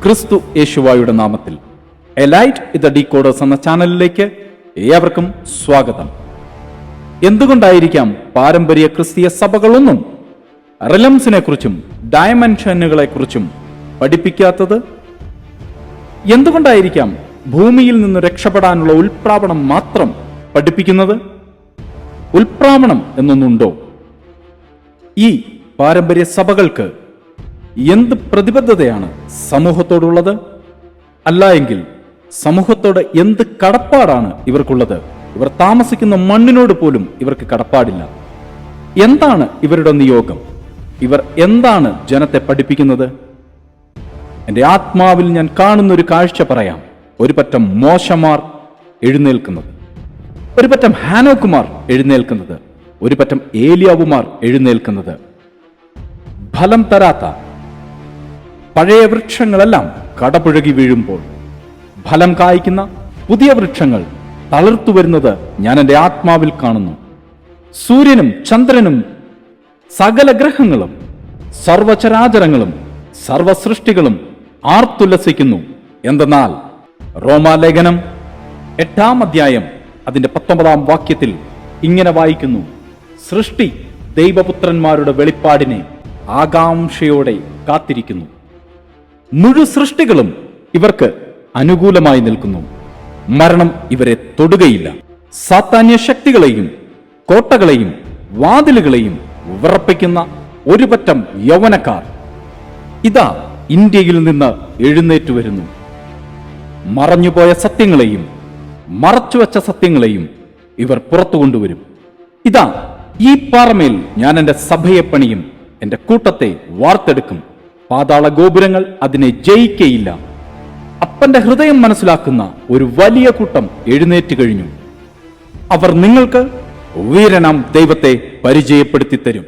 ക്രിസ്തു യേശുവായുടെ നാമത്തിൽ A light in the decoders എന്ന ചാനലിലേക്ക് ഏവർക്കും സ്വാഗതം. എന്തുകൊണ്ടായിരിക്കാം പാരമ്പര്യ ക്രിസ്തീയ സഭകളൊന്നും റിലംസിനെ കുറിച്ചും ഡയമെൻഷനുകളെ കുറിച്ചും പഠിപ്പിക്കാത്തത്? എന്തുകൊണ്ടായിരിക്കാം ഭൂമിയിൽ നിന്ന് രക്ഷപ്പെടാനുള്ള ഉൽപ്രാവണം മാത്രം പഠിപ്പിക്കുന്നത്? ഉൽപ്രാവണം എന്നൊന്നുണ്ടോ? ഈ പാരമ്പര്യ സഭകൾക്ക് എന്ത് പ്രതിബദ്ധതയാണ് സമൂഹത്തോടുള്ളത്? അല്ല എങ്കിൽ സമൂഹത്തോട് എന്ത് കടപ്പാടാണ് ഇവർക്കുള്ളത്? ഇവർ താമസിക്കുന്ന മണ്ണിനോട് പോലും ഇവർക്ക് കടപ്പാടില്ല. എന്താണ് ഇവരുടെ നിയോഗം? ഇവർ എന്താണ് ജനത്തെ പഠിപ്പിക്കുന്നത്? എൻ്റെ ആത്മാവിൽ ഞാൻ കാണുന്നൊരു കാഴ്ച പറയാം. ഒരു പറ്റം മോശമാർ എഴുന്നേൽക്കുന്നത്, ഒരു പറ്റം ഹാനോക്കുമാർ എഴുന്നേൽക്കുന്നത്, ഒരു പറ്റം ഏലിയാവുമാർ എഴുന്നേൽക്കുന്നത്. ഫലം തരാത്ത പഴയ വൃക്ഷങ്ങളെല്ലാം കടപുഴകി വീഴുമ്പോൾ ഫലം കായ്ക്കുന്ന പുതിയ വൃക്ഷങ്ങൾ തളിർത്തു വരുന്നത് ഞാൻ എൻ്റെ ആത്മാവിൽ കാണുന്നു. സൂര്യനും ചന്ദ്രനും സകല ഗ്രഹങ്ങളും സർവചരാചരങ്ങളും സർവസൃഷ്ടികളും ആർത്തുല്ലസിക്കുന്നു. എന്തെന്നാൽ റോമാലേഖനം 8-ാം അധ്യായം അതിന്റെ 19-ാം വാക്യത്തിൽ ഇങ്ങനെ വായിക്കുന്നു: സൃഷ്ടി ദൈവപുത്രന്മാരുടെ വെളിപ്പാടിനെ ആകാംക്ഷയോടെ കാത്തിരിക്കുന്നു. മുഴു സൃഷ്ടികളും ഇവർക്ക് അനുകൂലമായി നിൽക്കുന്നു. മരണം ഇവരെ തൊടുകയില്ല. സാത്താന്യ ശക്തികളെയും കോട്ടകളെയും വാതിലുകളെയും വിറപ്പിക്കുന്ന ഒരു പറ്റം യൗവനക്കാർ ഇതാ ഇന്ത്യയിൽ നിന്ന് എഴുന്നേറ്റു വരുന്നു. മറഞ്ഞുപോയ സത്യങ്ങളെയും മറച്ചുവെച്ച സത്യങ്ങളെയും ഇവർ പുറത്തു കൊണ്ടുവരും. ഇതാ ഈ പാറമേൽ ഞാൻ എൻ്റെ സഭയെ പണിയും, എൻ്റെ കൂട്ടത്തെ വാർത്തെടുക്കും. പാതാള ഗോപുരങ്ങൾ അതിനെ ജയിക്കയില്ല. അപ്പന്റെ ഹൃദയം മനസ്സിലാക്കുന്ന ഒരു വലിയ കൂട്ടം എഴുന്നേറ്റ് കഴിഞ്ഞു. അവർ നിങ്ങൾക്ക് വീരനാം ദൈവത്തെ പരിചയപ്പെടുത്തി തരും.